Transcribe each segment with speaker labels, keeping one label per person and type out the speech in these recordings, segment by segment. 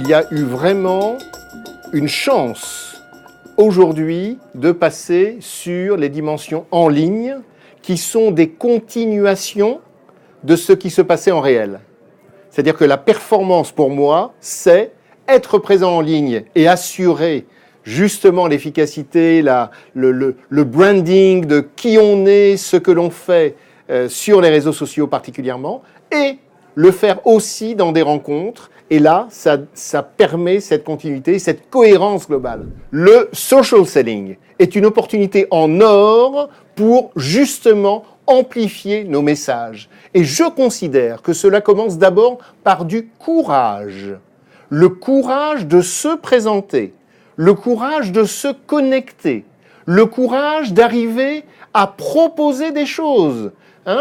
Speaker 1: il y a eu vraiment une chance aujourd'hui de passer sur les dimensions en ligne qui sont des continuations de ce qui se passait en réel. C'est-à-dire que la performance pour moi, c'est être présent en ligne et assurer justement l'efficacité, le branding de qui on est, ce que l'on fait sur les réseaux sociaux particulièrement, et le faire aussi dans des rencontres. Et là, ça permet cette continuité, cette cohérence globale. Le social selling est une opportunité en or pour justement amplifier nos messages. Et je considère que cela commence d'abord par du courage. Le courage de se présenter, le courage de se connecter, le courage d'arriver à proposer des choses.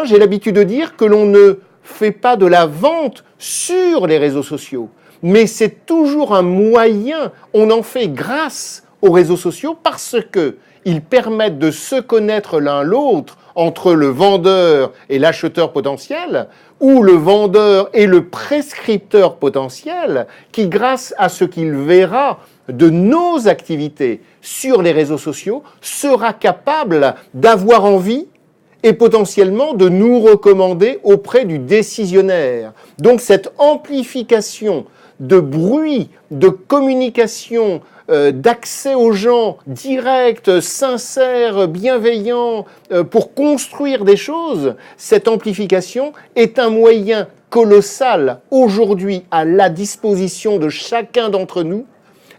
Speaker 1: J'ai l'habitude de dire que l'on ne fait pas de la vente sur les réseaux sociaux, mais c'est toujours un moyen, on en fait grâce aux réseaux sociaux parce qu'ils permettent de se connaître l'un l'autre entre le vendeur et l'acheteur potentiel, ou le vendeur et le prescripteur potentiel, qui, grâce à ce qu'il verra de nos activités sur les réseaux sociaux, sera capable d'avoir envie et potentiellement de nous recommander auprès du décisionnaire. Donc cette amplification de bruit, de communication, d'accès aux gens direct, sincère, bienveillant, pour construire des choses, cette amplification est un moyen colossal aujourd'hui à la disposition de chacun d'entre nous.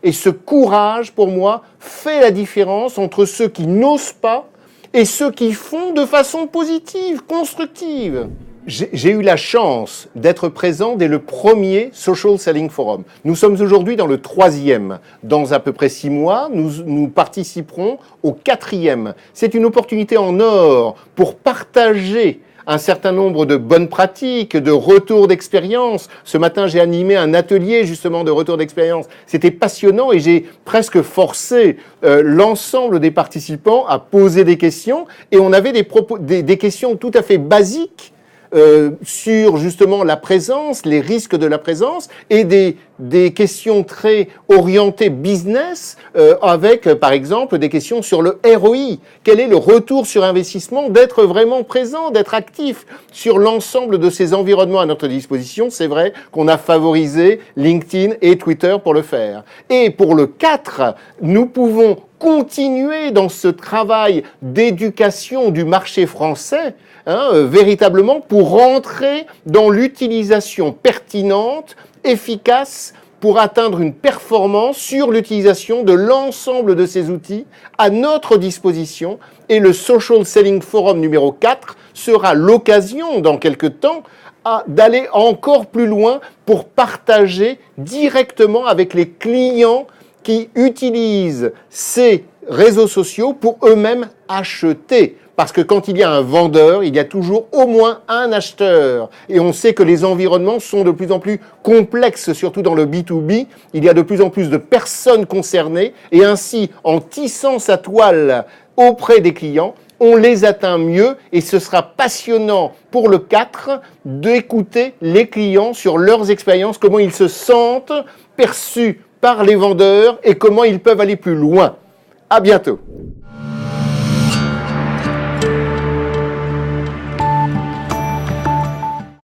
Speaker 1: Et ce courage, pour moi, fait la différence entre ceux qui n'osent pas et ceux qui font de façon positive, constructive. J'ai eu la chance d'être présent dès le premier Social Selling Forum. Nous sommes aujourd'hui dans le 3e. Dans à peu près 6 mois, nous participerons au 4e. C'est une opportunité en or pour partager un certain nombre de bonnes pratiques, de retours d'expérience. Ce matin, j'ai animé un atelier justement de retour d'expérience. C'était passionnant et j'ai presque forcé l'ensemble des participants à poser des questions. Et on avait des questions tout à fait basiques sur justement la présence, les risques de la présence, et des questions très orientées business avec par exemple des questions sur le ROI. Quel est le retour sur investissement d'être vraiment présent, d'être actif sur l'ensemble de ces environnements à notre disposition? C'est vrai qu'on a favorisé LinkedIn et Twitter pour le faire. Et pour le 4, nous pouvons continuer dans ce travail d'éducation du marché français, véritablement pour rentrer dans l'utilisation pertinente, efficace, pour atteindre une performance sur l'utilisation de l'ensemble de ces outils à notre disposition. Et le Social Selling Forum numéro 4 sera l'occasion, dans quelques temps, d'aller encore plus loin pour partager directement avec les clients qui utilisent ces réseaux sociaux pour eux-mêmes acheter. Parce que quand il y a un vendeur, il y a toujours au moins un acheteur. Et on sait que les environnements sont de plus en plus complexes, surtout dans le B2B. Il y a de plus en plus de personnes concernées. Et ainsi, en tissant sa toile auprès des clients, on les atteint mieux. Et ce sera passionnant pour le 4 d'écouter les clients sur leurs expériences, comment ils se sentent perçus par les vendeurs et comment ils peuvent aller plus loin. À bientôt.